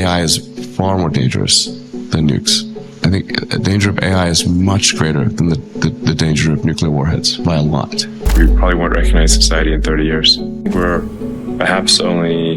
AI is far more dangerous than nukes. I think the danger of AI is much greater than the danger of nuclear warheads by a lot. We probably won't recognize society in 30 years. We're perhaps only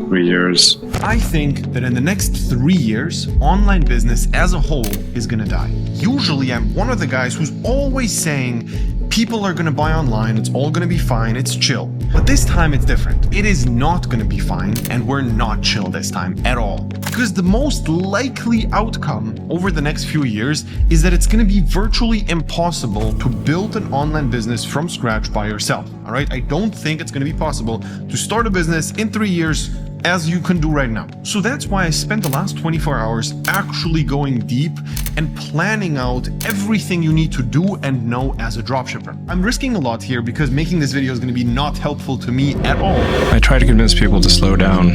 3 years. I think that in the next 3 years, online business as a whole is going to die. Usually I'm one of the guys who's always saying people are going to buy online, it's all going to be fine, it's chill. But this time it's different. It is not going to be fine, and we're not chill this time at all. Because the most likely outcome over the next few years is that it's going to be virtually impossible to build an online business from scratch by yourself. All right, I don't think it's going to be possible to start a business in 3 years as you can do right now. So that's why I spent the last 24 hours actually going deep and planning out everything you need to do and know as a dropshipper. I'm risking a lot here because making this video is going to be not helpful to me at all. I try to convince people to slow down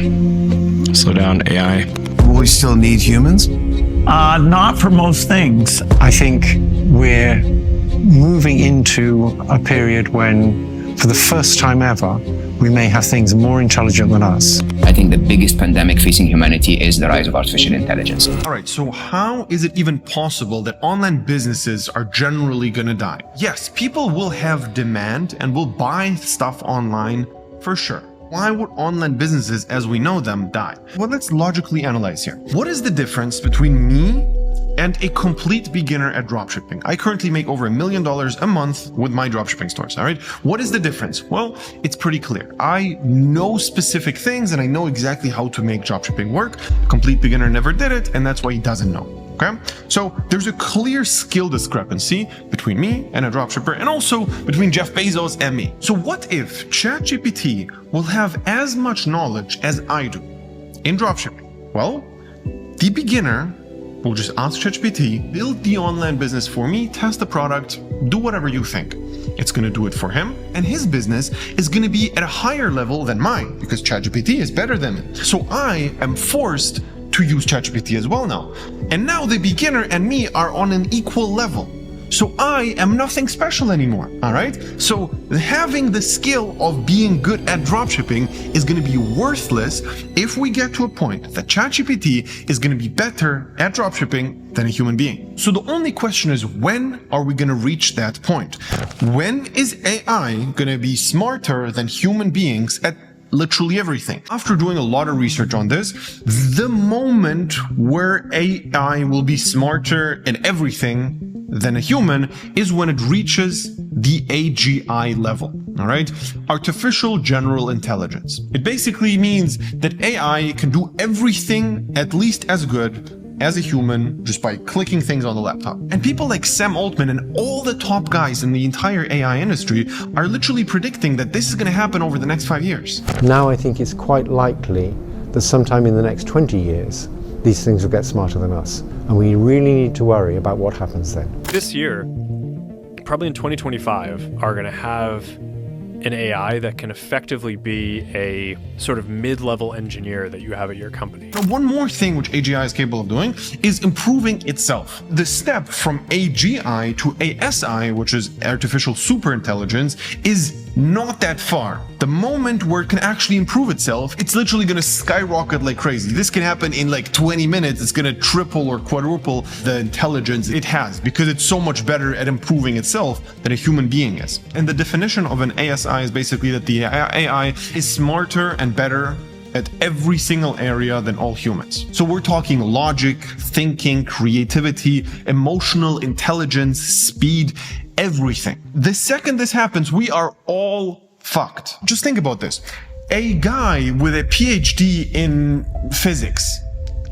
AI. Will we still need humans? Not for most things. I think we're moving into a period when, for the first time ever, we may have things more intelligent than us. I think the biggest pandemic facing humanity is the rise of artificial intelligence. All right, so how is it even possible that online businesses are generally going to die? Yes, people will have demand and will buy stuff online for sure. Why would online businesses as we know them die? Well, let's logically analyze here. What is the difference between me and a complete beginner at dropshipping? I currently make over $1 million a month with my dropshipping stores, all right? What is the difference? Well, it's pretty clear. I know specific things and I know exactly how to make dropshipping work. A complete beginner never did it, and that's why he doesn't know. Okay? So there's a clear skill discrepancy between me and a dropshipper, and also between Jeff Bezos and me. So what if ChatGPT will have as much knowledge as I do in dropshipping? Well, the beginner will just ask ChatGPT, build the online business for me, test the product, do whatever you think. It's going to do it for him, and his business is going to be at a higher level than mine because ChatGPT is better than me. So I am forced to use ChatGPT as well now. And now the beginner and me are on an equal level. So I am nothing special anymore, all right? So having the skill of being good at dropshipping is going to be worthless if we get to a point that ChatGPT is going to be better at dropshipping than a human being. So the only question is, when are we going to reach that point? When is AI going to be smarter than human beings at literally everything? After doing a lot of research on this, the moment where AI will be smarter in everything than a human is when it reaches the AGI level, all right? Artificial General Intelligence. It basically means that AI can do everything at least as good as a human just by clicking things on the laptop. And people like Sam Altman and all the top guys in the entire AI industry are literally predicting that this is going to happen over the next 5 years. Now I think it's quite likely that sometime in the next 20 years, these things will get smarter than us. And we really need to worry about what happens then. This year, probably in 2025, are going to have an AI that can effectively be a sort of mid-level engineer that you have at your company. Now, one more thing which AGI is capable of doing is improving itself. The step from AGI to ASI, which is artificial superintelligence, is not that far. The moment where it can actually improve itself, it's literally going to skyrocket like crazy. This can happen in like 20 minutes. It's going to triple or quadruple the intelligence it has because it's so much better at improving itself than a human being is. And the definition of an ASI is basically that the AI is smarter and better at every single area than all humans. So we're talking logic, thinking, creativity, emotional intelligence, speed, everything. The second this happens, we are all fucked. Just think about this. A guy with a PhD in physics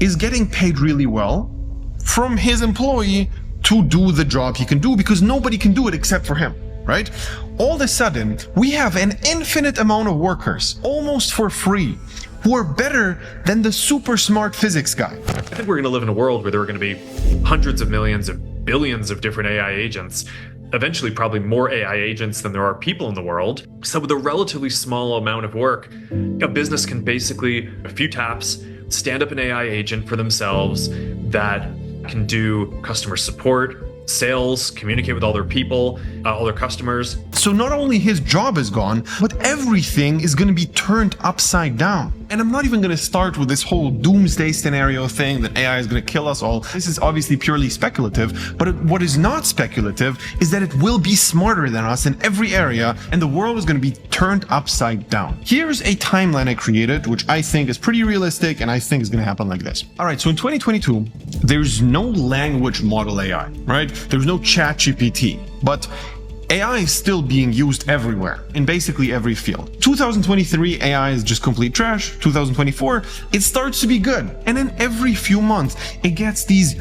is getting paid really well from his employee to do the job he can do because nobody can do it except for him, right? All of a sudden, we have an infinite amount of workers, almost for free, who are better than the super smart physics guy. I think we're going to live in a world where there are going to be hundreds of millions of billions of different AI agents, eventually probably more AI agents than there are people in the world. So with a relatively small amount of work, a business can basically, a few taps, stand up an AI agent for themselves that can do customer support, sales, communicate with all their people, all their customers. So not only his job is gone, but everything is going to be turned upside down. And I'm not even going to start with this whole doomsday scenario thing that AI is going to kill us all. This is obviously purely speculative, but what is not speculative is that it will be smarter than us in every area, and the world is going to be turned upside down. Here's a timeline I created, which I think is pretty realistic, and I think is going to happen like this. All right, so in 2022, there's no language model AI, right? There's no ChatGPT, but AI is still being used everywhere, in basically every field. 2023, AI is just complete trash. 2024, it starts to be good. And then every few months, it gets these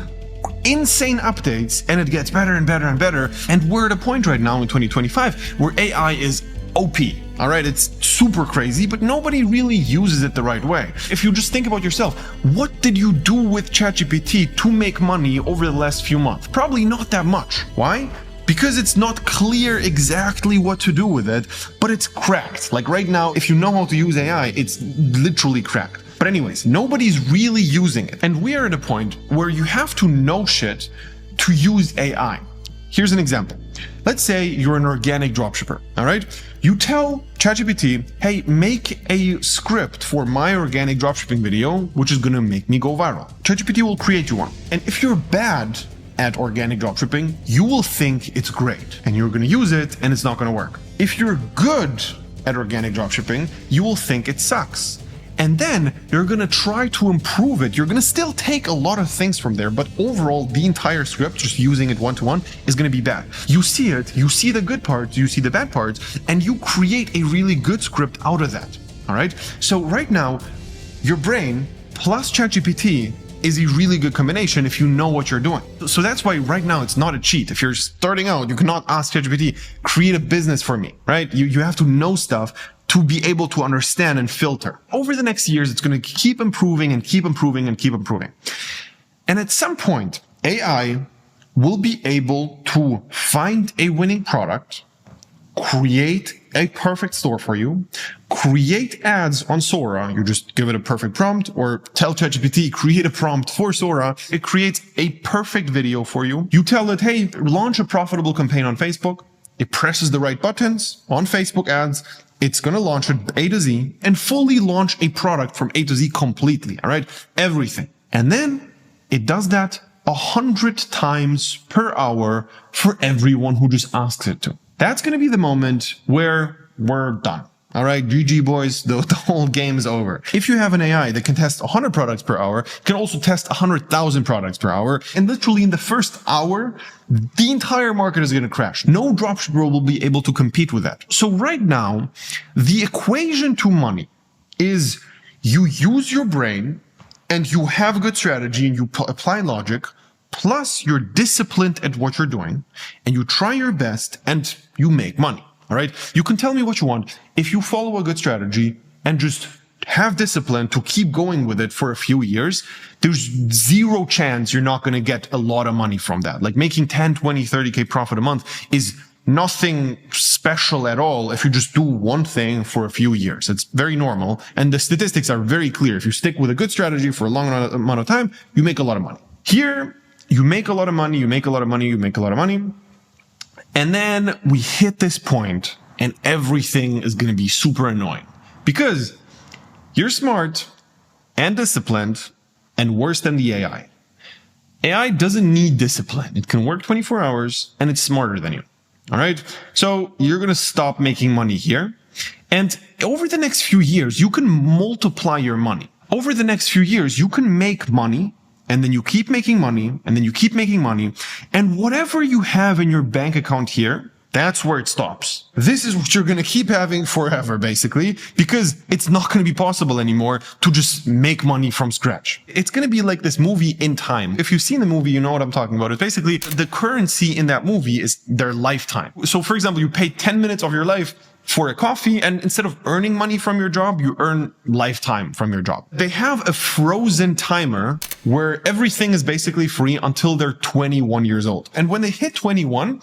insane updates, and it gets better and better and better. And we're at a point right now in 2025 where AI is OP. All right, it's super crazy, but nobody really uses it the right way. If you just think about yourself, what did you do with ChatGPT to make money over the last few months? Probably not that much. Why? Because it's not clear exactly what to do with it, but it's cracked. Like right now, if you know how to use AI, it's literally cracked. But anyways, nobody's really using it. And we are at a point where you have to know shit to use AI. Here's an example. Let's say you're an organic dropshipper, all right? You tell ChatGPT, hey, make a script for my organic dropshipping video, which is gonna make me go viral. ChatGPT will create you one. And if you're bad at organic dropshipping, you will think it's great and you're going to use it and it's not going to work. If you're good at organic dropshipping, you will think it sucks. And then you're going to try to improve it. You're going to still take a lot of things from there, but overall, the entire script, just using it one-to-one, is going to be bad. You see it, you see the good parts, you see the bad parts, and you create a really good script out of that. All right? So right now, your brain plus ChatGPT is a really good combination if you know what you're doing. So that's why right now it's not a cheat. If you're starting out, you cannot ask ChatGPT, create a business for me, right? You have to know stuff to be able to understand and filter. Over the next years, it's going to keep improving and keep improving and keep improving. And at some point, AI will be able to find a winning product, create a perfect store for you, create ads on Sora. You just give it a perfect prompt or tell ChatGPT, create a prompt for Sora. It creates a perfect video for you. You tell it, hey, launch a profitable campaign on Facebook. It presses the right buttons on Facebook ads. It's going to launch it A to Z and fully launch a product from A to Z completely. All right. Everything. And then it does that 100 times per hour for everyone who just asks it to. That's going to be the moment where we're done. All right, GG boys, the whole game is over. If you have an AI that can test 100 products per hour, can also test 100,000 products per hour, and literally in the first hour, the entire market is going to crash. No dropshipper will be able to compete with that. So right now, the equation to money is you use your brain and you have a good strategy and you apply logic, plus you're disciplined at what you're doing and you try your best and you make money. All right. You can tell me what you want. If you follow a good strategy and just have discipline to keep going with it for a few years, there's zero chance you're not going to get a lot of money from that. Like making 10, 20, 30K profit a month is nothing special at all if you just do one thing for a few years. It's very normal. And the statistics are very clear. If you stick with a good strategy for a long amount of time, you make a lot of money. Here, you make a lot of money, you make a lot of money, you make a lot of money. And then we hit this point and everything is going to be super annoying because you're smart and disciplined and worse than the AI. AI doesn't need discipline. It can work 24 hours and it's smarter than you. All right. So you're going to stop making money here. And over the next few years, you can multiply your money. Over the next few years, you can make money. And then you keep making money, and then you keep making money. And whatever you have in your bank account here, that's where it stops. This is what you're going to keep having forever, basically, because it's not going to be possible anymore to just make money from scratch. It's going to be like this movie In Time. If you've seen the movie, you know what I'm talking about. It's basically the currency in that movie is their lifetime. So, for example, you pay 10 minutes of your life for a coffee, and instead of earning money from your job, you earn lifetime from your job. They have a frozen timer where everything is basically free until they're 21 years old. And when they hit 21,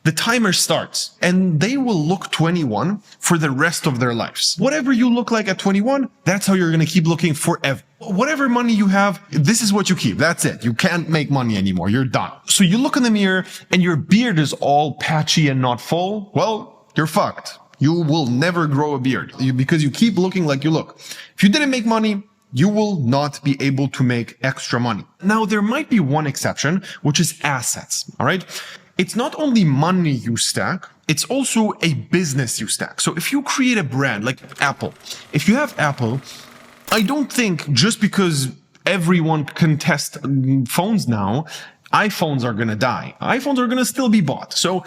the timer starts and they will look 21 for the rest of their lives. Whatever you look like at 21, that's how you're going to keep looking forever. Whatever money you have, this is what you keep. That's it. You can't make money anymore. You're done. So you look in the mirror and your beard is all patchy and not full. Well, you're fucked. You will never grow a beard because you keep looking like you look. If you didn't make money, you will not be able to make extra money. Now, there might be one exception, which is assets, all right? It's not only money you stack, it's also a business you stack. So if you create a brand like Apple, if you have Apple, I don't think just because everyone can test phones now, iPhones are going to die. iPhones are going to still be bought. So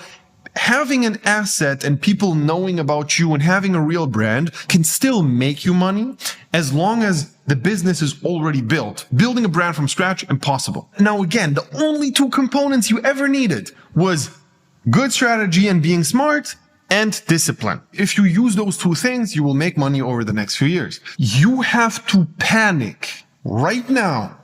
having an asset and people knowing about you and having a real brand can still make you money as long as the business is already built. Building a brand from scratch, impossible. Now, again, the only two components you ever needed was good strategy and being smart and discipline. If you use those two things, you will make money over the next few years. You have to panic right now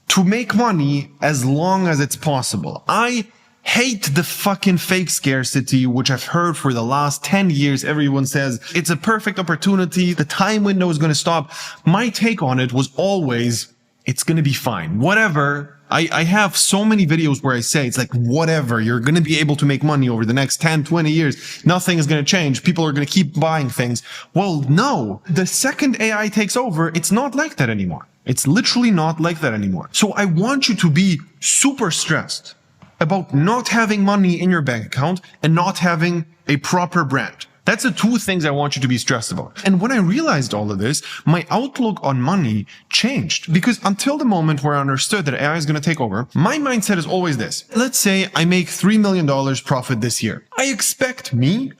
to make money as long as it's possible. I hate the fucking fake scarcity, which I've heard for the last 10 years. Everyone says it's a perfect opportunity. The time window is going to stop. My take on it was always, it's going to be fine. Whatever. I have so many videos where I say, it's like, whatever, you're going to be able to make money over the next 10, 20 years. Nothing is going to change. People are going to keep buying things. Well, no, the second AI takes over, it's not like that anymore. It's literally not like that anymore. So I want you to be super stressed about not having money in your bank account and not having a proper brand. That's the two things I want you to be stressed about. And when I realized all of this, my outlook on money changed, because until the moment where I understood that AI is going to take over, my mindset is always this. Let's say I make $3 million profit this year. I expect me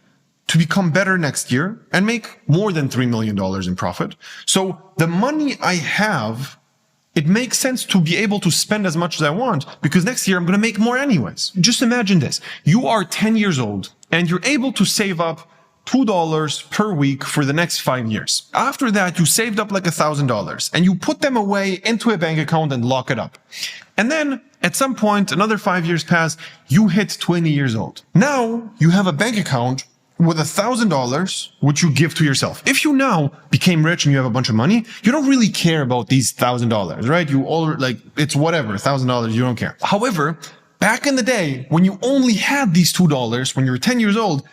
to become better next year and make more than $3 million in profit. So the money I have, it makes sense to be able to spend as much as I want, because next year I'm going to make more anyways. Just imagine this. You are 10 years old and you're able to save up $2 per week for the next 5 years. After that, you saved up like $1,000 and you put them away into a bank account and lock it up. And then at some point, another 5 years pass, you hit 20 years old. Now you have a bank account with $1,000, which you give to yourself. If you now became rich and you have a bunch of money, you don't really care about these $1,000, right? You all like, it's whatever, $1,000, you don't care. However, back in the day, when you only had these $2, when you were 10 years old,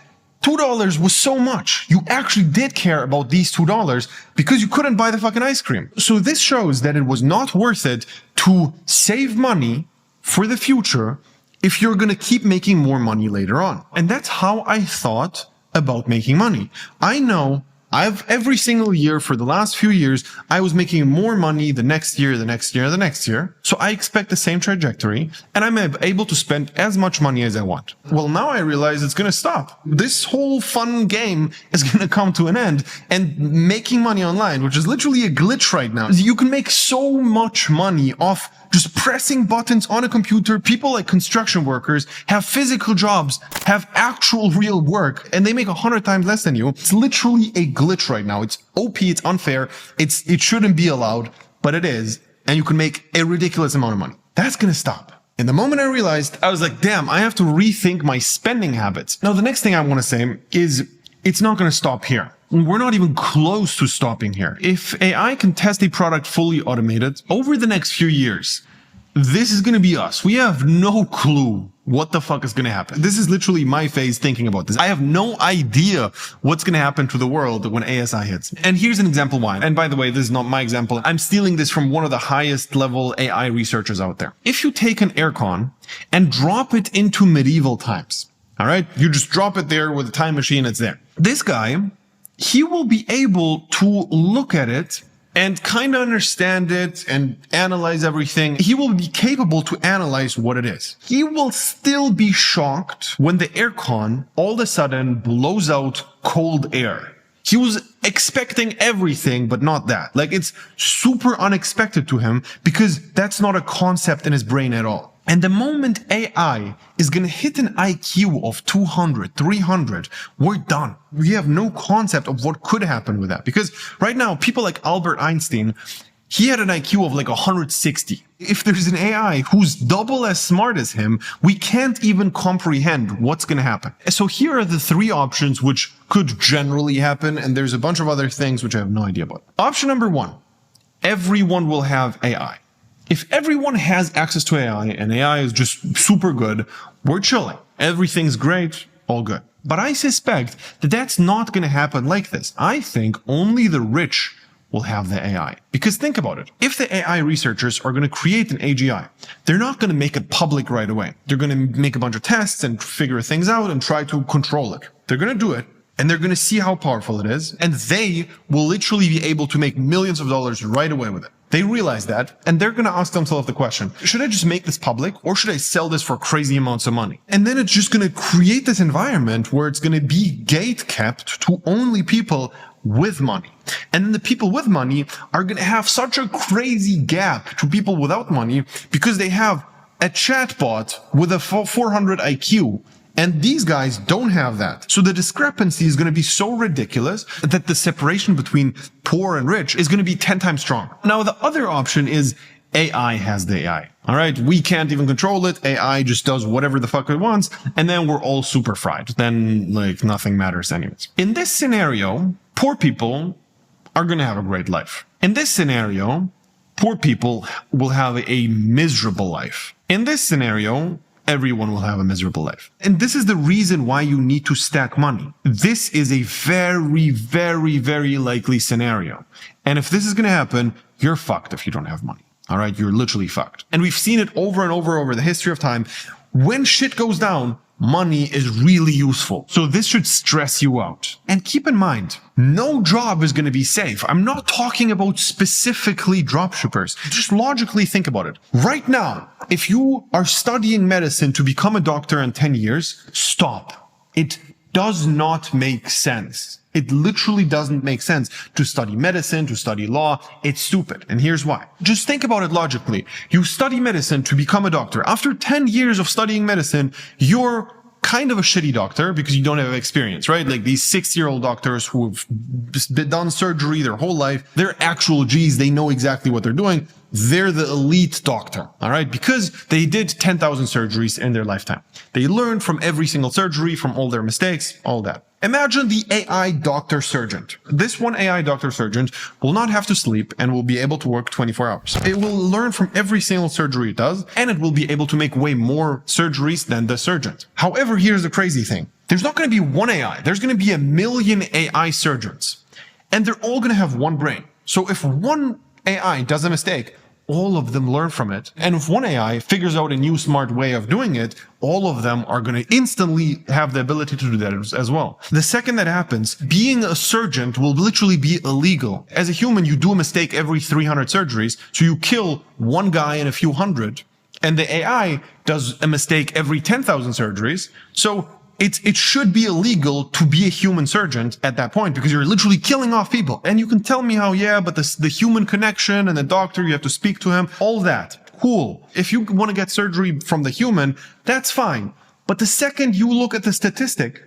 $2 was so much. You actually did care about these $2 because you couldn't buy the fucking ice cream. So this shows that it was not worth it to save money for the future if you're going to keep making more money later on. And that's how I thought about making money. I know every single year for the last few years, I was making more money the next year, the next year, the next year. So I expect the same trajectory and I'm able to spend as much money as I want. Well, now I realize it's going to stop. This whole fun game is going to come to an end, and making money online, which is literally a glitch right now. You can make so much money off just pressing buttons on a computer. People like construction workers have physical jobs, have actual real work, and they make 100 times less than you. It's literally a glitch right now. It's OP, it's unfair, it shouldn't be allowed, but it is, and you can make a ridiculous amount of money. That's gonna stop. And the moment I realized, I was like, damn, I have to rethink my spending habits. Now, the next thing I want to say is it's not gonna stop here. We're not even close to stopping here. If AI can test a product fully automated over the next few years, this is going to be us. We have no clue what the fuck is going to happen. This is literally my phase thinking about this. I have no idea what's going to happen to the world when ASI hits. And here's an example why. And by the way, this is not my example. I'm stealing this from one of the highest level AI researchers out there. If you take an aircon and drop it into medieval times, all right, you just drop it there with a time machine, it's there. This guy, he will be able to look at it and kind of understand it and analyze everything. He will be capable to analyze what it is. He will still be shocked when the aircon all of a sudden blows out cold air. He was expecting everything, but not that. Like, it's super unexpected to him because that's not a concept in his brain at all. And the moment AI is going to hit an IQ of 200, 300, we're done. We have no concept of what could happen with that. Because right now, people like Albert Einstein, he had an IQ of like 160. If there's an AI who's double as smart as him, we can't even comprehend what's going to happen. So here are the three options which could generally happen. And there's a bunch of other things which I have no idea about. Option number one, everyone will have AI. If everyone has access to AI and AI is just super good, we're chilling. Everything's great, all good. But I suspect that that's not going to happen like this. I think only the rich will have the AI. Because think about it. If the AI researchers are going to create an AGI, they're not going to make it public right away. They're going to make a bunch of tests and figure things out and try to control it. They're going to do it, and they're going to see how powerful it is, and they will literally be able to make millions of dollars right away with it. They realize that, and they're going to ask themselves the question, should I just make this public, or should I sell this for crazy amounts of money? And then it's just going to create this environment where it's going to be gate kept to only people with money. And then the people with money are going to have such a crazy gap to people without money because they have a chatbot with a 400 IQ. And these guys don't have that. So the discrepancy is going to be so ridiculous that the separation between poor and rich is going to be 10 times stronger. Now, the other option is AI has the AI. All right. We can't even control it. AI just does whatever the fuck it wants. And then we're all super fried. Then like nothing matters anyways. In this scenario, poor people are going to have a great life. In this scenario, poor people will have a miserable life. In this scenario, everyone will have a miserable life. And this is the reason why you need to stack money. This is a very, very, very likely scenario. And if this is going to happen, you're fucked if you don't have money. All right. You're literally fucked. And we've seen it over and over the history of time. When shit goes down, money is really useful. So this should stress you out. And keep in mind, no job is going to be safe. I'm not talking about specifically dropshippers. Just logically think about it. Right now, if you are studying medicine to become a doctor in 10 years, stop. It does not make sense. It literally doesn't make sense to study medicine, to study law. It's stupid. And here's why. Just think about it logically. You study medicine to become a doctor. After 10 years of studying medicine, you're kind of a shitty doctor because you don't have experience, right? Like these 6-year-old doctors who have done surgery their whole life, they're actual G's. They know exactly what they're doing. They're the elite doctor, all right? Because they did 10,000 surgeries in their lifetime. They learned from every single surgery, from all their mistakes, all that. Imagine the AI doctor surgeon. This one AI doctor surgeon will not have to sleep and will be able to work 24 hours. It will learn from every single surgery it does, and it will be able to make way more surgeries than the surgeon. However, here's the crazy thing. There's not going to be one AI. There's going to be 1 million AI surgeons, and they're all going to have one brain. So if one AI does a mistake, all of them learn from it. And if one AI figures out a new smart way of doing it, all of them are going to instantly have the ability to do that as well. The second that happens, being a surgeon will literally be illegal. As a human, you do a mistake every 300 surgeries. So you kill one guy in a few hundred, and the AI does a mistake every 10,000 surgeries. So it should be illegal to be a human surgeon at that point because you're literally killing off people. And you can tell me how, yeah, but the human connection and the doctor, you have to speak to him, all that. Cool. If you want to get surgery from the human, that's fine. But the second you look at the statistic,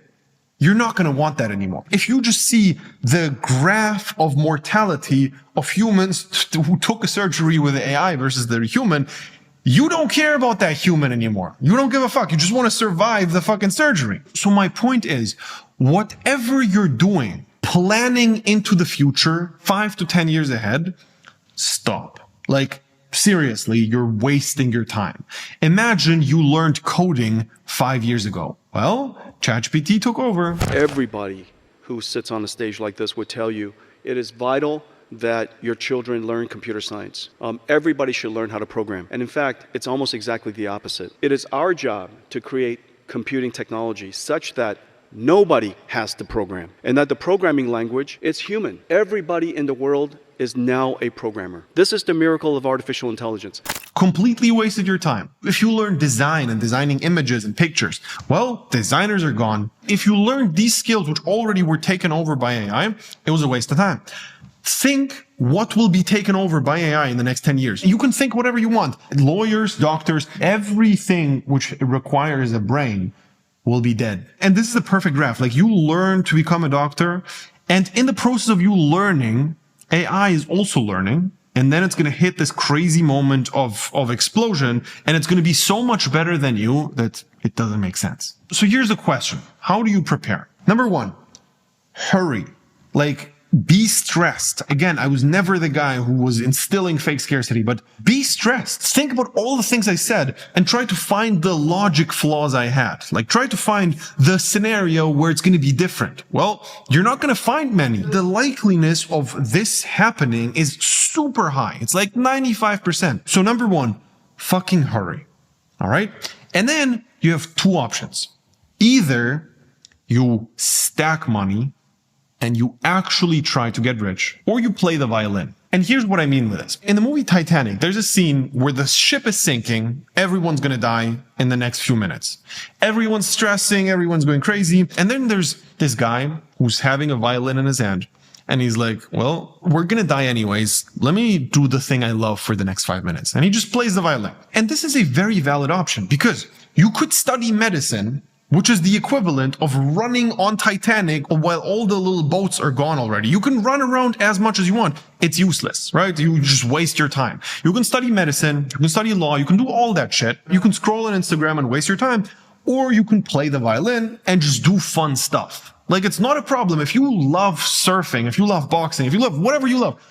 you're not going to want that anymore. If you just see the graph of mortality of humans who took a surgery with AI versus the human, you don't care about that human anymore. You don't give a fuck. You just want to survive the fucking surgery. So my point is, whatever you're doing, planning into the future, 5 to 10 years ahead, stop. Like, seriously, you're wasting your time. Imagine you learned coding 5 years ago. Well, ChatGPT took over. Everybody who sits on a stage like this would tell you it is vital that your children learn computer science. Everybody should learn how to program. And in fact, it's almost exactly the opposite. It is our job to create computing technology such that nobody has to program, and that the programming language is human. Everybody in the world is now a programmer. This is the miracle of artificial intelligence. Completely wasted your time. If you learn design and designing images and pictures, well, designers are gone. If you learned these skills which already were taken over by AI, it was a waste of time. Think what will be taken over by AI in the next 10 years. You can think whatever you want. Lawyers, doctors, everything which requires a brain will be dead. And this is the perfect graph. Like, you learn to become a doctor, and in the process of you learning, AI is also learning. And then it's going to hit this crazy moment of explosion, and it's going to be so much better than you that it doesn't make sense. So here's the question. How do you prepare? Number one, hurry. Like, Be stressed. Again, I was never the guy who was instilling fake scarcity, but be stressed. Think about all the things I said and try to find the logic flaws I had. Like, try to find the scenario where it's going to be different. Well, you're not going to find many. The likeliness of this happening is super high. It's like 95%. So number one, fucking hurry. All right. And then you have two options. Either you stack money and you actually try to get rich, or you play the violin. And here's what I mean with this. In the movie Titanic, there's a scene where the ship is sinking, everyone's gonna die in the next few minutes. Everyone's stressing, everyone's going crazy. And then there's this guy who's having a violin in his hand. And he's like, well, we're gonna die anyways. Let me do the thing I love for the next 5 minutes. And he just plays the violin. And this is a very valid option because you could study medicine, which is the equivalent of running on Titanic while all the little boats are gone already. You can run around as much as you want. It's useless, right? You just waste your time. You can study medicine, you can study law, you can do all that shit. You can scroll on Instagram and waste your time, or you can play the violin and just do fun stuff. Like, it's not a problem. If you love surfing, if you love boxing, if you love whatever you love,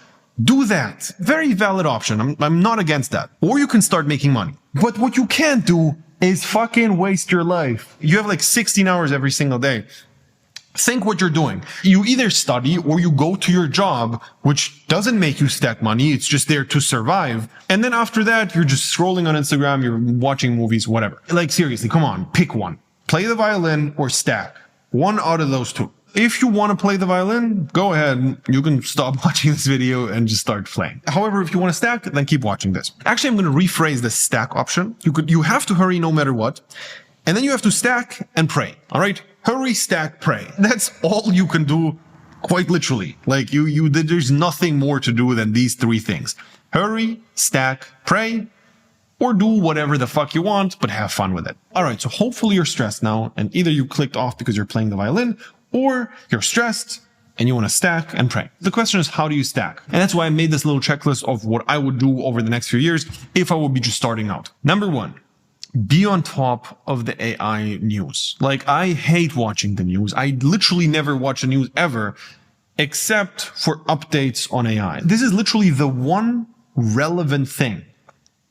do that. Very valid option. I'm not against that. Or you can start making money. But what you can't do is fucking waste your life. You have like 16 hours every single day. Think what you're doing. You either study or you go to your job, which doesn't make you stack money. It's just there to survive. And then after that, you're just scrolling on Instagram, you're watching movies, whatever. Like, seriously, come on, pick one. Play the violin or stack. One out of those two. If you want to play the violin, go ahead. You can stop watching this video and just start playing. However, if you want to stack, then keep watching this. Actually, I'm going to rephrase the stack option. You have to hurry no matter what. And then you have to stack and pray. All right? Hurry, stack, pray. That's all you can do, quite literally. Like, there's nothing more to do than these three things. Hurry, stack, pray, or do whatever the fuck you want, but have fun with it. All right, so hopefully you're stressed now, and either you clicked off because you're playing the violin, or you're stressed and you want to stack and pray. The question is, how do you stack? And that's why I made this little checklist of what I would do over the next few years if I would be just starting out. Number one, be on top of the AI news. Like, I hate watching the news. I literally never watch the news ever, except for updates on AI. This is literally the one relevant thing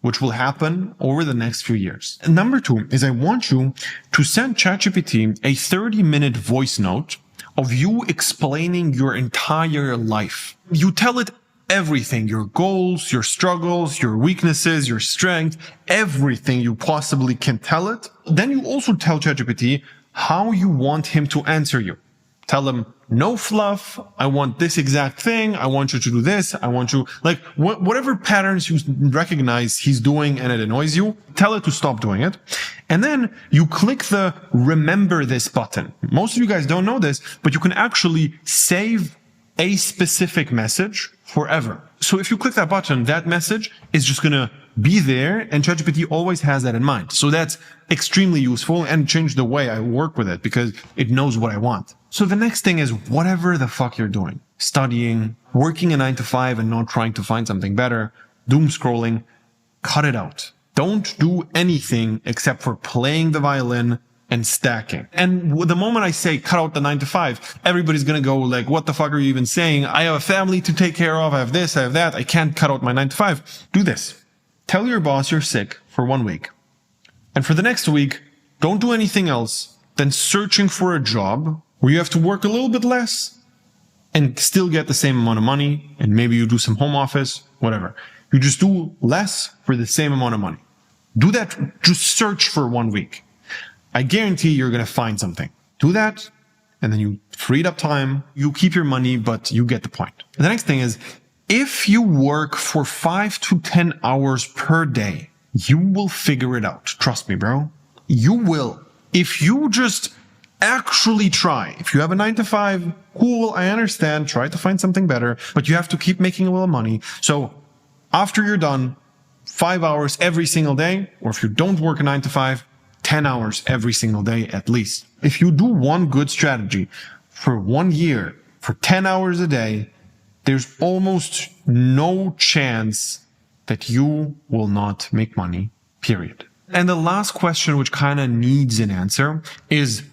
which will happen over the next few years. And number two is, I want you to send ChatGPT a 30-minute voice note of you explaining your entire life. You tell it everything, your goals, your struggles, your weaknesses, your strength, everything you possibly can tell it. Then you also tell ChatGPT how you want him to answer you. Tell him, no fluff. I want this exact thing. I want you to do this. I want you, like, whatever patterns you recognize he's doing and it annoys you, tell it to stop doing it. And then you click the remember this button. Most of you guys don't know this, but you can actually save a specific message forever. So if you click that button, that message is just going to be there, and ChatGPT always has that in mind. So that's extremely useful and changed the way I work with it because it knows what I want. So the next thing is, whatever the fuck you're doing, studying, working a 9 to 5 and not trying to find something better, doom scrolling, cut it out. Don't do anything except for playing the violin and stacking. And the moment I say cut out the 9 to 5, everybody's going to go like, what the fuck are you even saying? I have a family to take care of. I have this, I have that. I can't cut out my 9 to 5. Do this. Tell your boss you're sick for 1 week. And for the next week, don't do anything else than searching for a job where you have to work a little bit less and still get the same amount of money. And maybe you do some home office, whatever. You just do less for the same amount of money. Do that. Just search for 1 week. I guarantee you're going to find something. Do that. And then you freed up time. You keep your money, but you get the point. The next thing is, if you work for 5 to 10 hours per day, you will figure it out. Trust me, bro. You will. If you just actually try. If you have a 9 to 5, cool, I understand. Try to find something better, but you have to keep making a little money. So after you're done, 5 hours every single day, or if you don't work a 9 to 5, 10 hours every single day at least. If you do one good strategy for 1 year, for 10 hours a day, there's almost no chance that you will not make money, period. And the last question, which kind of needs an answer, is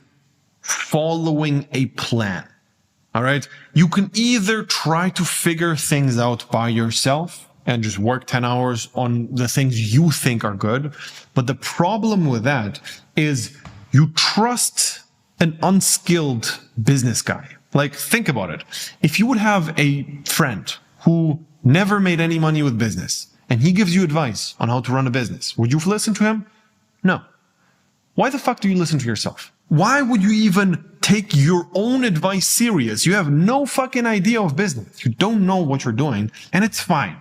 following a plan. All right. You can either try to figure things out by yourself and just work 10 hours on the things you think are good. But the problem with that is you trust an unskilled business guy. Like, think about it. If you would have a friend who never made any money with business and he gives you advice on how to run a business, would you listen to him? No. Why the fuck do you listen to yourself? Why would you even take your own advice serious? You have no fucking idea of business. You don't know what you're doing, and it's fine.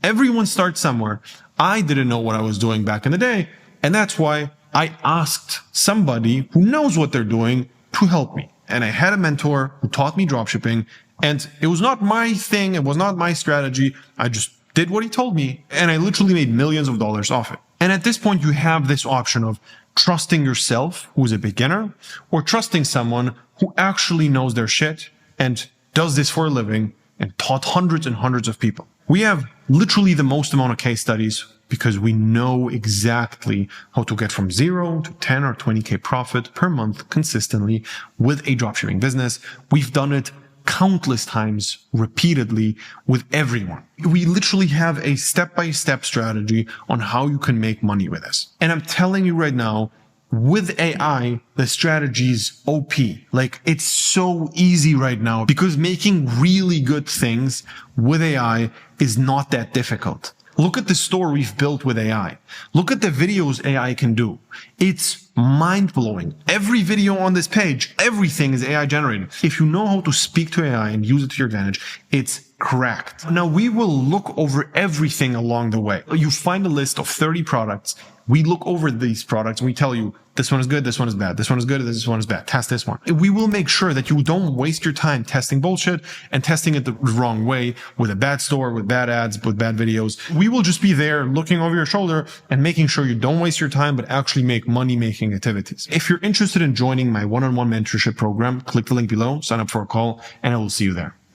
Everyone starts somewhere. I didn't know what I was doing back in the day, and that's why I asked somebody who knows what they're doing to help me. And I had a mentor who taught me dropshipping, and it was not my thing. It was not my strategy. I just did what he told me, and I literally made millions of dollars off it. And at this point, you have this option of trusting yourself, who's a beginner, or trusting someone who actually knows their shit and does this for a living and taught hundreds and hundreds of people. We have literally the most amount of case studies because we know exactly how to get from 0 to 10 or 20K profit per month consistently with a dropshipping business. We've done it countless times, repeatedly, with everyone. We literally have a step-by-step strategy on how you can make money with this. And I'm telling you right now, with AI, the strategy's OP. Like, it's so easy right now because making really good things with AI is not that difficult. Look at the store we've built with AI. Look at the videos AI can do. It's mind-blowing. Every video on this page, everything is AI generated. If you know how to speak to AI and use it to your advantage, it's cracked. Now, we will look over everything along the way. You find a list of 30 products. We look over these products and we tell you, this one is good, this one is bad, this one is good, this one is bad. Test this one. We will make sure that you don't waste your time testing bullshit and testing it the wrong way with a bad store, with bad ads, with bad videos. We will just be there looking over your shoulder and making sure you don't waste your time, but actually make money-making activities. If you're interested in joining my one-on-one mentorship program, click the link below, sign up for a call, and I will see you there.